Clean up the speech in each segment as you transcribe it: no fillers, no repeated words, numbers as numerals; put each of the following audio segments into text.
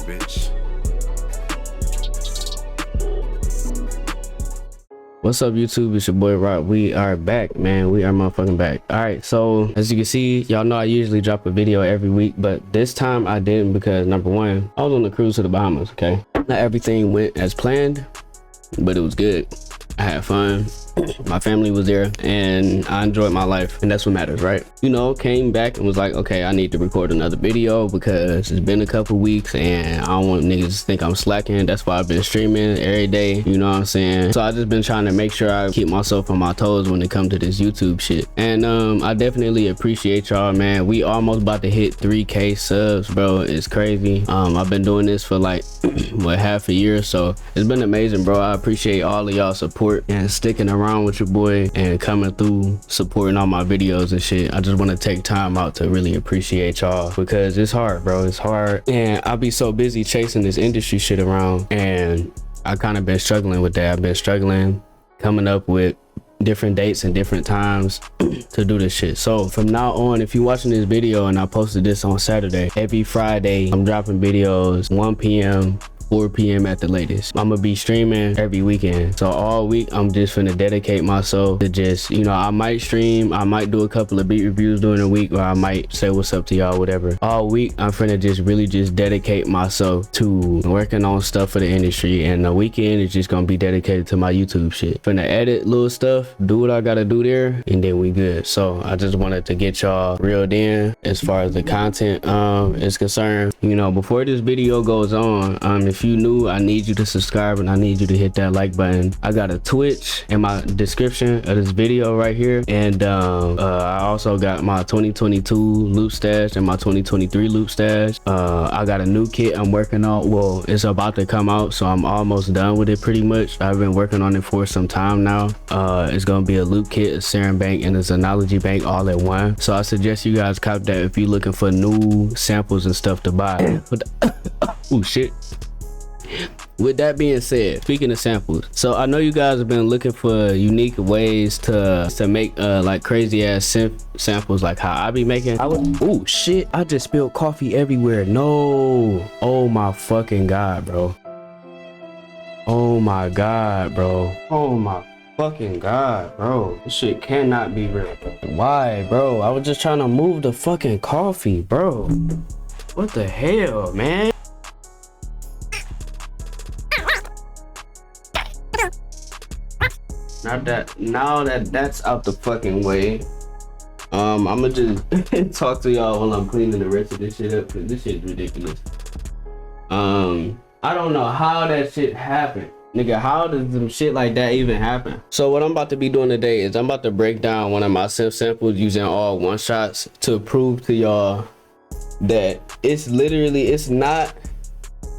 bitch. What's up, YouTube? It's your boy Rock. We are back, man. We are motherfucking back. All right, so as you can see, y'all know I usually drop a video every week, but this time I didn't because number one, I was on the cruise to the Bahamas. Okay, not everything went as planned, but it was good. I had fun. My family was there and I enjoyed my life, and that's what matters, right? You know, came back and was like, okay, I need to record another video because it's been a couple weeks and I don't want niggas to think I'm slacking. That's why I've been streaming every day, you know what I'm saying? So I just been trying to make sure I keep myself on my toes when it comes to this YouTube shit. And I definitely appreciate y'all, man. We almost about to hit 3K subs, bro. It's crazy. I've been doing this for like what, half a year, so it's been amazing, bro. I appreciate all of y'all support and sticking around with your boy and coming through supporting all my videos and shit. I just want to take time out to really appreciate y'all because it's hard, bro. It's hard, and I'll be so busy chasing this industry shit around, and I kind of been struggling with that. I've been struggling coming up with different dates and different times to do this shit. So from now on, if you're watching this video and I posted this on Saturday, every Friday I'm dropping videos 1 p.m. 4 p.m. at the latest. I'm gonna be streaming every weekend, so all week I'm just finna dedicate myself to just, you know, I might stream, I might do a couple of beat reviews during the week, or I might say what's up to y'all, whatever. All week I'm finna just really just dedicate myself to working on stuff for the industry, and the weekend is just gonna be dedicated to my YouTube shit. Finna edit little stuff, do what I gotta do there, and then we good. So I just wanted to get y'all reeled in as far as the content is concerned. You know, before this video goes on, if you new, I need you to subscribe and I need you to hit that like button. I got a Twitch in my description of this video right here, and I also got my 2022 loop stash and my 2023 loop stash. I got a new kit I'm working on. Well, it's about to come out, so I'm almost done with it pretty much. I've been working on it for some time now. It's gonna be a loop kit, a serum bank, and a zonology bank all at one. So I suggest you guys cop that if you're looking for new samples and stuff to buy. Oh shit. With that being said, speaking of samples, so I know you guys have been looking for unique ways to make like crazy ass samples like how I be making. Oh shit, I just spilled coffee everywhere. No, oh my fucking god, bro. Oh my god, bro. Oh my fucking god, bro. This shit cannot be real, bro. Why, bro? I was just trying to move the fucking coffee, bro. What the hell, man? Now that that's out the fucking way, I'ma just talk to y'all while I'm cleaning the rest of this shit up, because this shit's ridiculous. I don't know how that shit happened. Nigga, how does some shit like that even happen? So what I'm about to be doing today is I'm about to break down one of my synth samples using all one shots to prove to y'all that it's not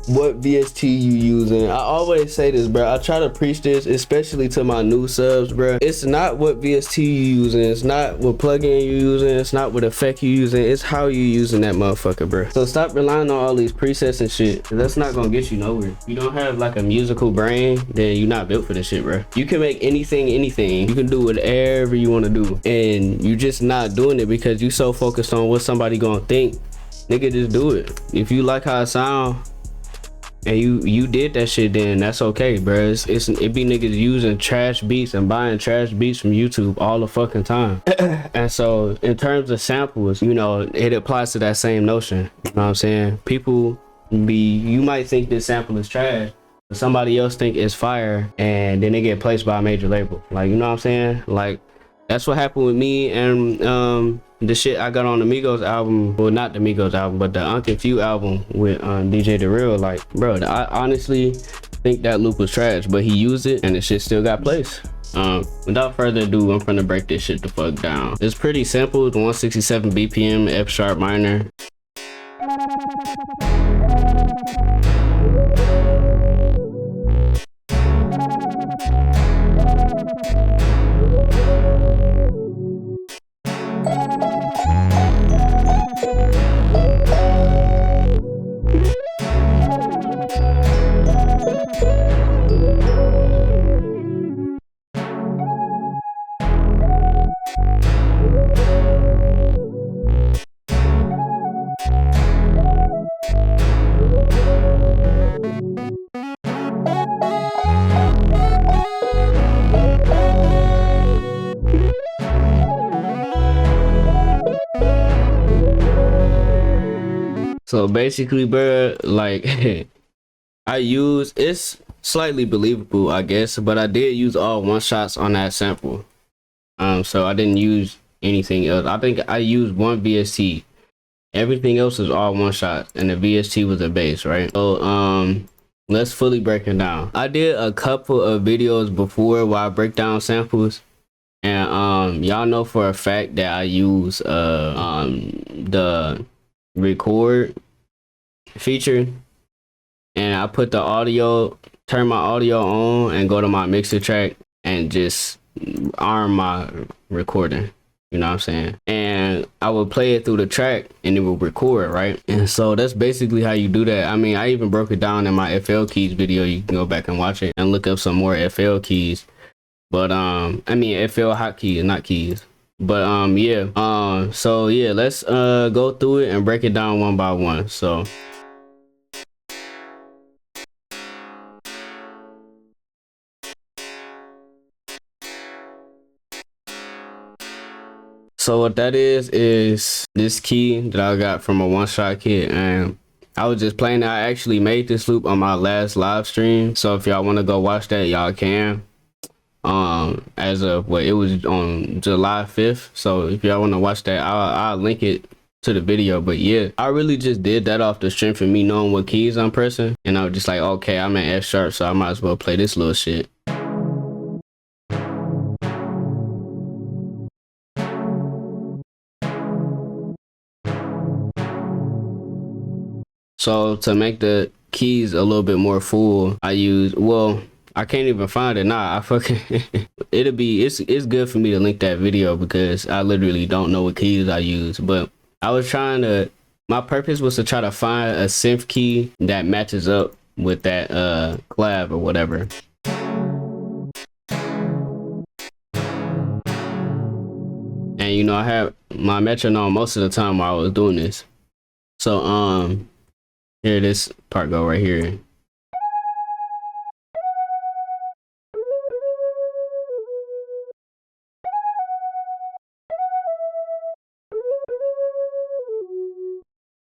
what VST you using. I always say this, bro. I try to preach this, especially to my new subs, bro. It's not what VST you using. It's not what plugin you using. It's not what effect you using. It's how you using that motherfucker, bro. So stop relying on all these presets and shit. That's not gonna get you nowhere. If you don't have like a musical brain, then you're not built for this shit, bro. You can make anything. You can do whatever you want to do, and you just not doing it because you so focused on what somebody gonna think. Nigga, just do it. If you like how it sound and you did that shit, then that's okay, bro. It be niggas using trash beats and buying trash beats from YouTube all the fucking time. And so in terms of samples, you know, it applies to that same notion. You know what I'm saying? You might think this sample is trash, but somebody else think it's fire, and then they get placed by a major label. Like, you know what I'm saying? Like, that's what happened with me and the shit I got on the Migos album. Well, not the Migos album, but the Unconfused album with DJ The Real. Like, bro, I honestly think that loop was trash, but he used it and the shit still got placed. Without further ado, I'm finna break this shit the fuck down. It's pretty simple. It's 167 BPM, F sharp minor. So basically, bro, like it's slightly believable, I guess, but I did use all one shots on that sample. So I didn't use anything else. I think I used one VST. Everything else is all one shot, and the VST was a bass, right? So let's fully break it down. I did a couple of videos before where I break down samples, and y'all know for a fact that I use the record feature, and I put the audio, turn my audio on, and go to my mixer track and just arm my recording. You know what I'm saying? And I would play it through the track and it will record, right? And so that's basically how you do that. I mean, I even broke it down in my FL keys video. You can go back and watch it and look up some more FL keys. But I mean FL hotkeys, not keys. But yeah. So yeah, let's go through it and break it down one by one. So what that is this key that I got from a one-shot kit, and I was just playing it. I actually made this loop on my last live stream, so if y'all want to go watch that, y'all can. As of what, it was on July 5th, so if y'all want to watch that, I'll link it to the video. But yeah, I really just did that off the strength of me knowing what keys I'm pressing, and I was just like, okay, I'm in F sharp, so I might as well play this little shit. So to make the keys a little bit more full, I use, well, I can't even find it now. I fucking it's good for me to link that video because I literally don't know what keys I use. But I was trying to, my purpose was to try to find a synth key that matches up with that collab or whatever. And you know, I have my metronome most of the time while I was doing this. So here, this part go right here.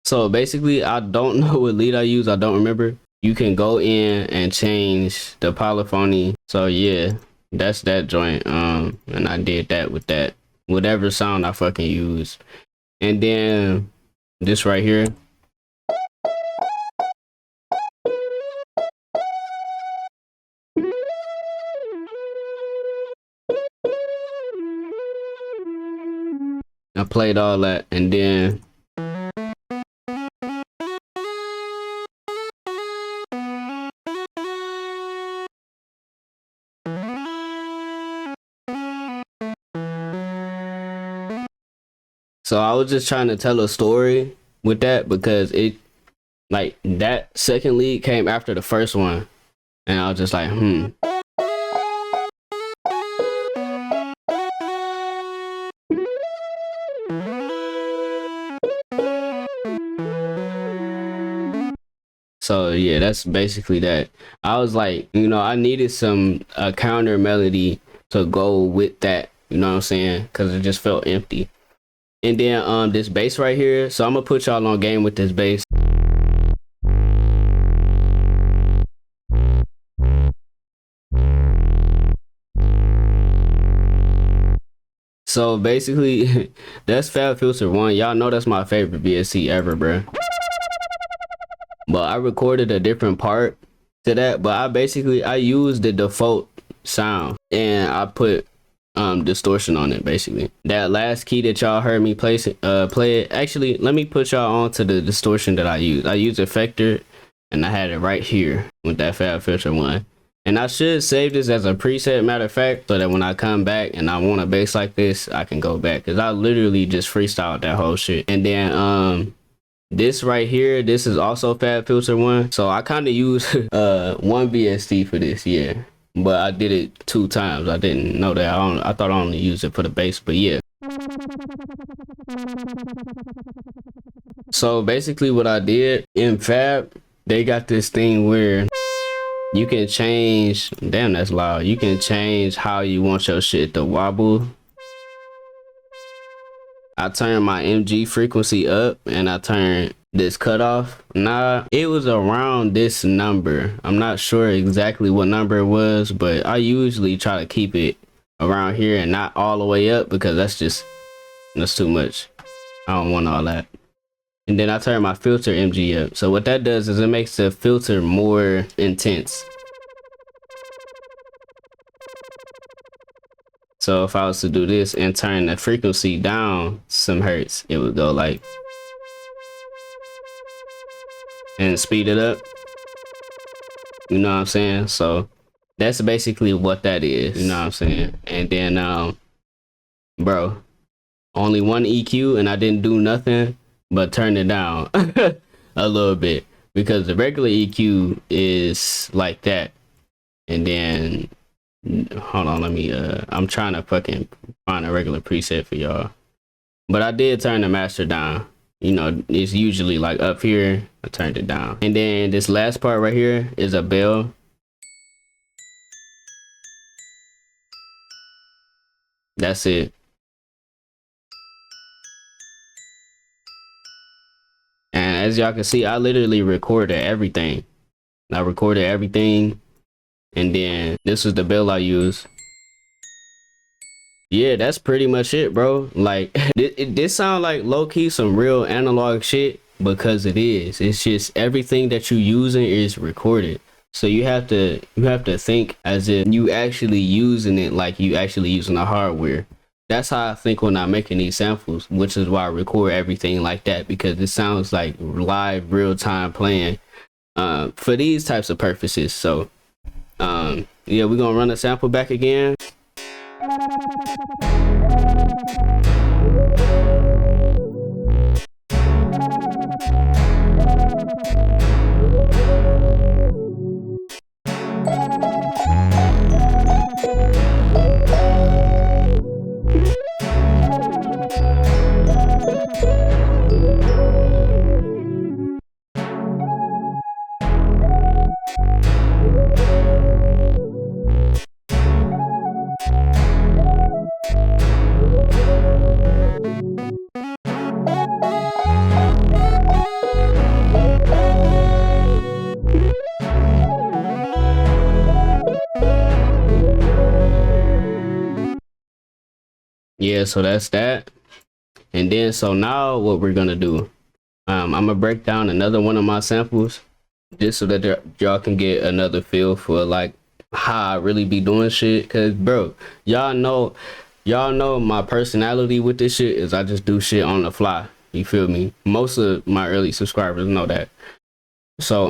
So basically, I don't know what lead I use. I don't remember. You can go in and change the polyphony. So yeah, that's that joint. And I did that with that, whatever sound I fucking use. And then this right here. I played all that, and then so I was just trying to tell a story with that, because it, like, that second lead came after the first one, and I was just like, So yeah, that's basically that. I was like, you know, I needed some counter melody to go with that, you know what I'm saying? Because it just felt empty. And then this bass right here, so I'm gonna put y'all on game with this bass. So basically, that's Fab Filter 1. Y'all know that's my favorite VST ever, bruh. But I recorded a different part to that, but I used the default sound and I put distortion on it. Basically that last key that y'all heard me play it, actually let me put y'all on to the distortion that I used Effector, and I had it right here with that Fab Filter 1. And I should save this as a preset, matter of fact, so that when I come back and I want a bass like this, I can go back, because I literally just freestyled that whole shit. And then this right here, this is also Fab Filter 1. So I kind of use one VST for this, yeah. But I did it 2 times. I didn't know that. I thought I only used it for the bass, but yeah. So basically what I did in Fab, they got this thing where you can change, damn that's loud, you can change how you want your shit to wobble. I turned my MG frequency up and I turned this cutoff. Nah, it was around this number. I'm not sure exactly what number it was, but I usually try to keep it around here and not all the way up, because that's too much. I don't want all that. And then I turn my filter MG up. So what that does is it makes the filter more intense. So if I was to do this and turn the frequency down some hertz, it would go like, and speed it up. You know what I'm saying? So that's basically what that is. You know what I'm saying? And then, bro, only one EQ, and I didn't do nothing but turn it down a little bit, because the regular EQ is like that. And then, hold on, let me, I'm trying to fucking find a regular preset for y'all. But I did turn the master down. You know, it's usually like up here. I turned it down. And then this last part right here is a bell. That's it. And as y'all can see, I literally recorded everything. I recorded everything. And then this is the bell I use. Yeah, that's pretty much it, bro. Like, this sound like low-key some real analog shit, because it is. It's just everything that you using is recorded. So you have to think as if you actually using it like you actually using the hardware. That's how I think when I'm making these samples, which is why I record everything like that, because it sounds like live, real-time playing for these types of purposes. So yeah, we're gonna run a sample back again. Yeah, so that's that. And then so now what we're gonna do, I'm gonna break down another one of my samples, just so that y'all can get another feel for like how I really be doing shit. Cause bro, y'all know my personality with this shit is I just do shit on the fly. You feel me? Most of my early subscribers know that. So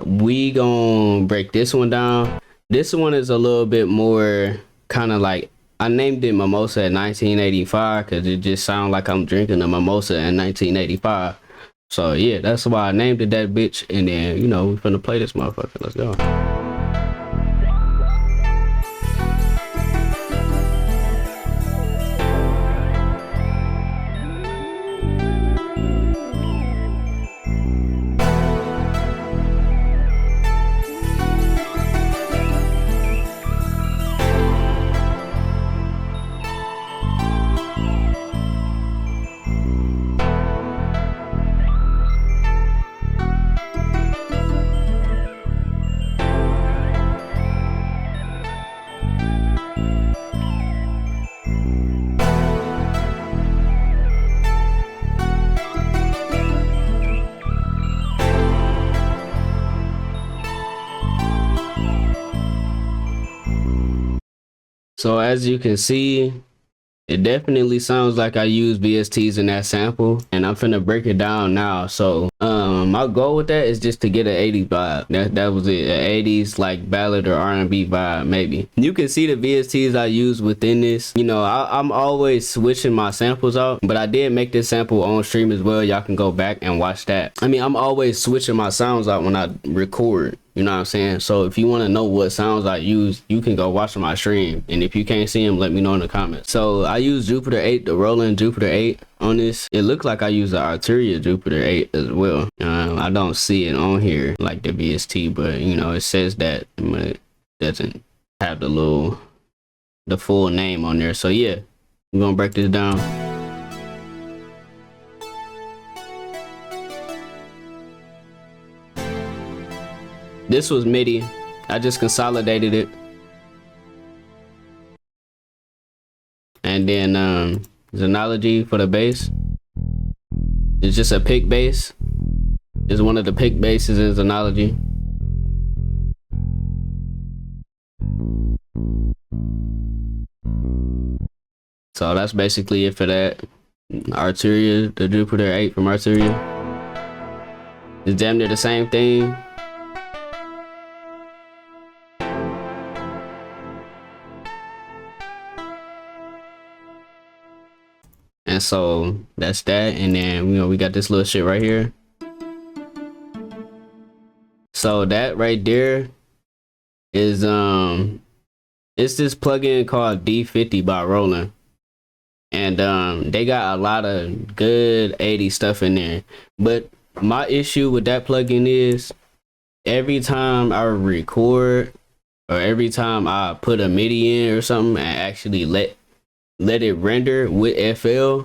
we gonna break this one down. This one is a little bit more kind of like, I named it Mimosa in 1985 because it just sounds like I'm drinking a mimosa in 1985. So yeah, that's why I named it that bitch. And then, you know, we're finna play this motherfucker. Let's go. So as you can see, it definitely sounds like I use VSTs in that sample, and I'm finna break it down now. So my goal with that is just to get an 80s vibe. That was it, an 80s like ballad or R&B vibe maybe. You can see the VSTs I use within this. You know, I'm always switching my samples out, but I did make this sample on stream as well. Y'all can go back and watch that. I mean, I'm always switching my sounds out when I record. You know what I'm saying? So if you want to know what sounds I use, you can go watch my stream. And if you can't see them, let me know in the comments. So I use Jupiter 8, the Roland Jupiter 8 on this. It looked like I use the Arturia Jupiter 8 as well. I don't see it on here like the VST, but you know, it says that, but it doesn't have the full name on there. So yeah, We're gonna break this down. This was MIDI. I just consolidated it. And then Xenology for the bass. It's just a pick bass. It's one of the pick basses in Xenology. So that's basically it for that. Arteria, the Jupiter 8 from Arteria. It's damn near the same thing. And so that's that. And then, you know, we got this little shit right here. So that right there is it's this plugin called D50 by Roland. And they got a lot of good 80s stuff in there. But my issue with that plugin is every time I record or every time I put a MIDI in or something and actually let it render with FL,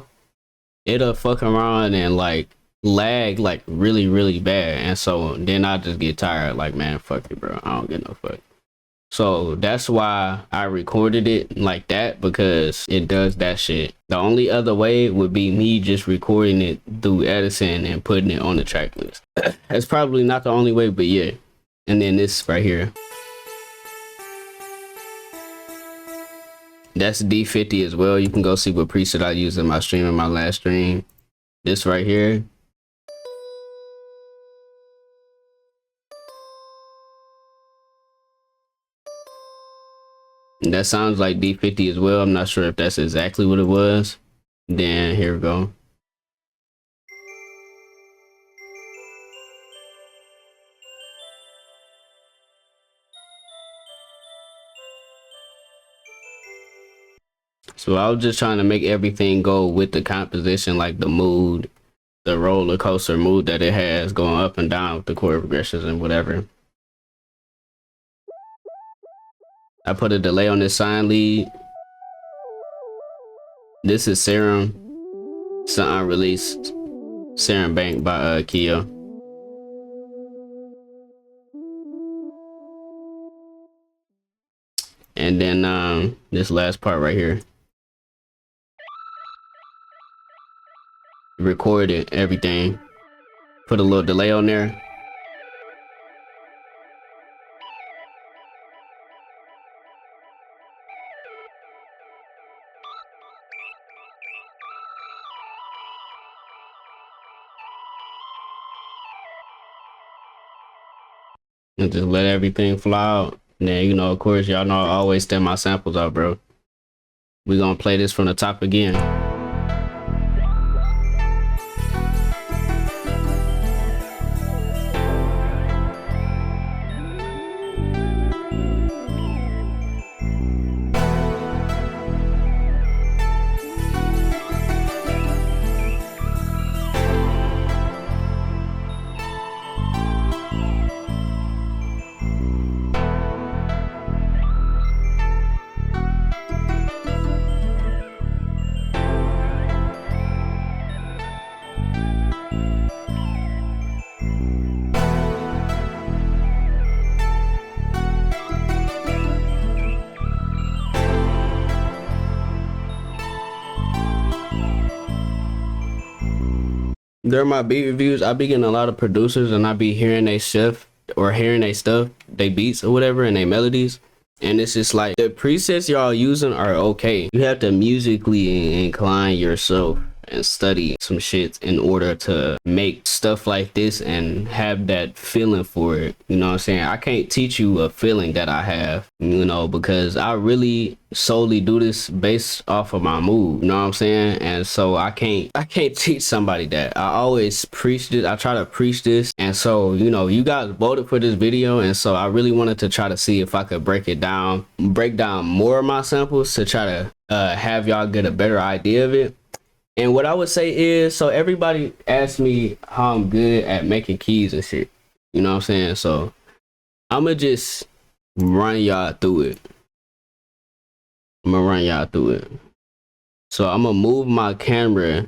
it'll fuck around and like lag like really bad. And so then I just get tired, like, man, fuck it, bro, I don't get no fuck. So that's why I recorded it like that, because it does that shit. The only other way would be me just recording it through Edison and putting it on the track list. That's probably not the only way, but yeah. And then this right here, that's D50 as well. You can go see what preset I used in my stream, in my last stream. This right here, that sounds like D50 as well. I'm not sure if that's exactly what it was. Then here we go. So I was just trying to make everything go with the composition, like the mood, the roller coaster mood that it has going up and down with the chord progressions and whatever. I put a delay on this sine lead. This is Serum. It's an unreleased Serum Bank by Kia. And then this last part right here, recorded everything, put a little delay on there. And just let everything fly out. And then, you know, of course, y'all know I always send my samples out, bro. We gonna play this from the top again. During my beat reviews, I be getting a lot of producers and I be hearing they stuff or hearing they stuff, they beats or whatever, and they melodies. And it's just like, the presets y'all using are okay. You have to musically incline yourself and study some shit in order to make stuff like this and have that feeling for it. You know what I'm saying? I can't teach you a feeling that I have, you know, because I really solely do this based off of my mood, you know what I'm saying? And so I can't teach somebody that. I always preach this. I try to preach this. And so, you know, you guys voted for this video, and so I really wanted to try to see if I could break down more of my samples to try to have y'all get a better idea of it. And what I would say is, so everybody asked me how I'm good at making keys and shit, you know what I'm saying? So I'ma just run y'all through it. So I'm gonna move my camera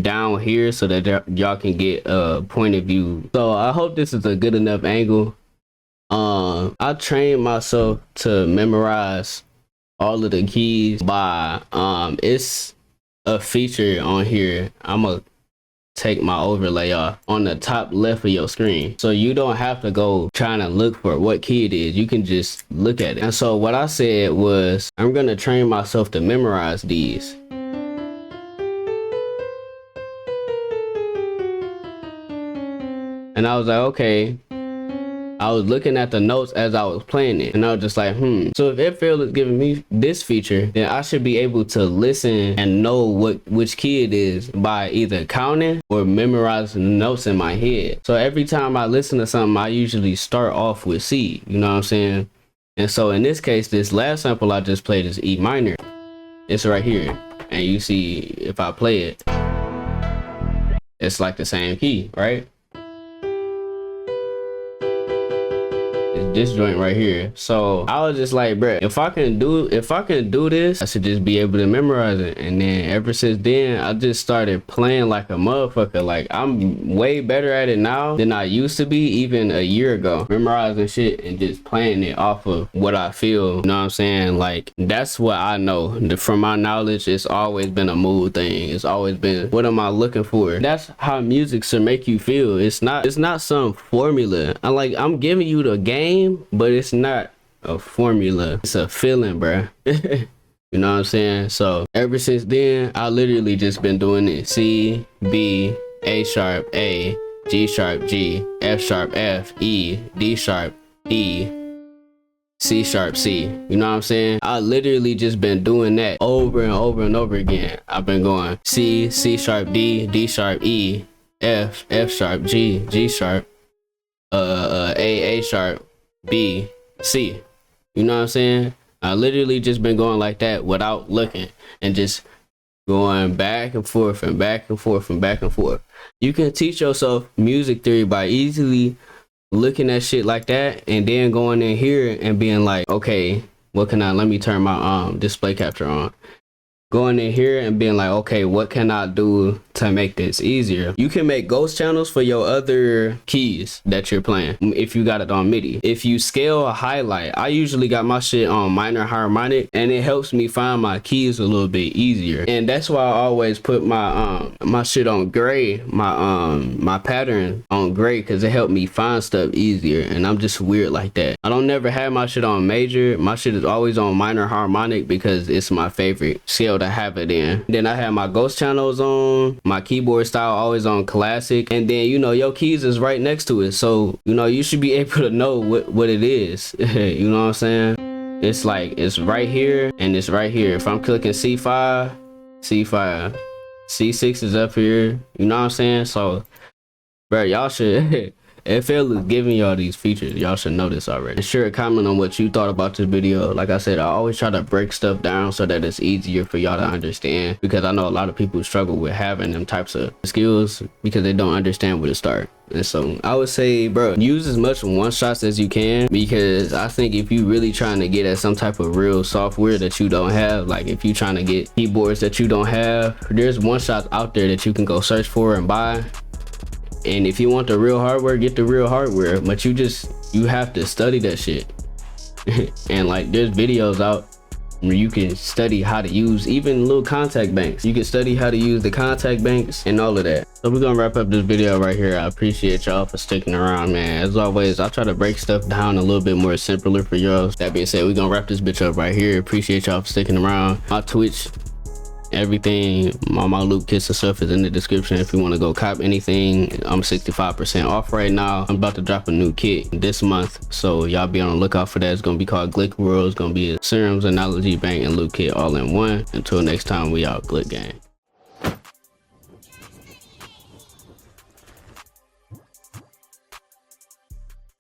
down here so that y'all can get a point of view. So I hope this is a good enough angle. I trained myself to memorize all of the keys by it's a feature on here. I'm gonna take my overlay off on the top left of your screen, so you don't have to go trying to look for what key it is. You can just look at it. And so what I said was, I'm gonna train myself to memorize these. And I was like, okay. I was looking at the notes as I was playing it, and I was just like, so if FL is giving me this feature, then I should be able to listen and know which key it is by either counting or memorizing the notes in my head. So every time I listen to something, I usually start off with C, you know what I'm saying? And so in this case, this last sample I just played is E minor. It's right here, and you see if I play it, it's like the same key, right? This joint right here. So I was just like, bruh, if I can do this, I should just be able to memorize it. And then ever since then, I just started playing like a motherfucker. Like, I'm way better at it now than I used to be even a year ago, memorizing shit and just playing it off of what I feel. You know what I'm saying? Like, that's what I know. From my knowledge, it's always been a mood thing. It's always been, what am I looking for? That's how music should make you feel. It's not some formula. I'm giving you the game, but it's not a formula. It's a feeling, bruh. You know what I'm saying? So ever since then, I literally just been doing it. C, B, A sharp, A, G sharp, G, F sharp, F, E, D sharp, D, C sharp, C. You know what I'm saying? I literally just been doing that over and over and over again. I've been going C, C sharp, D, D sharp, E, F, F sharp, G, G sharp, A sharp, B, C. You know what I'm saying? I literally just been going like that without looking, and just going back and forth and back and forth and back and forth. You can teach yourself music theory by easily looking at shit like that, and then going in here and being like, okay, what can let me turn my display capture on. Going in here and being like, okay, what can I do to make this easier? You can make ghost channels for your other keys that you're playing if you got it on MIDI. If you scale a highlight, I usually got my shit on minor harmonic, and it helps me find my keys a little bit easier. And that's why I always put my my shit on gray, my pattern on gray, because it helped me find stuff easier. And I'm just weird like that. I don't never have my shit on major. My shit is always on minor harmonic because it's my favorite scale to have it in. Then I have my ghost channels on, my keyboard style always on classic, and then, you know, your keys is right next to it, so, you know, you should be able to know what it is. You know what I'm saying? It's like, it's right here and it's right here. If I'm clicking C5, C5, C6 is up here. You know what I'm saying? So, bro, y'all should FL is giving y'all these features. Y'all should know this already. And sure, comment on what you thought about this video. Like I said, I always try to break stuff down so that it's easier for y'all to understand, because I know a lot of people struggle with having them types of skills because they don't understand where to start. And so I would say, bro, use as much one shots as you can, because I think if you really trying to get at some type of real software that you don't have, like if you trying to get keyboards that you don't have, there's one shots out there that you can go search for and buy. And if you want the real hardware, get the real hardware, but you have to study that shit. And like, there's videos out where you can study how to use even little contact banks. You can study how to use the contact banks and all of that. So we're gonna wrap up this video right here. I appreciate y'all for sticking around, man. As always, I try to break stuff down a little bit more simpler for y'all. That being said, we're gonna wrap this bitch up right here. Appreciate y'all for sticking around. My Twitch, everything, my loop kits and stuff is in the description if you want to go cop anything. I'm 65% off right now. I'm about to drop a new kit this month, so y'all be on the lookout for that. It's gonna be called Glick World. It's gonna be a serums, analogy bank, and loop kit all in one. Until next time, we out. Glick gang.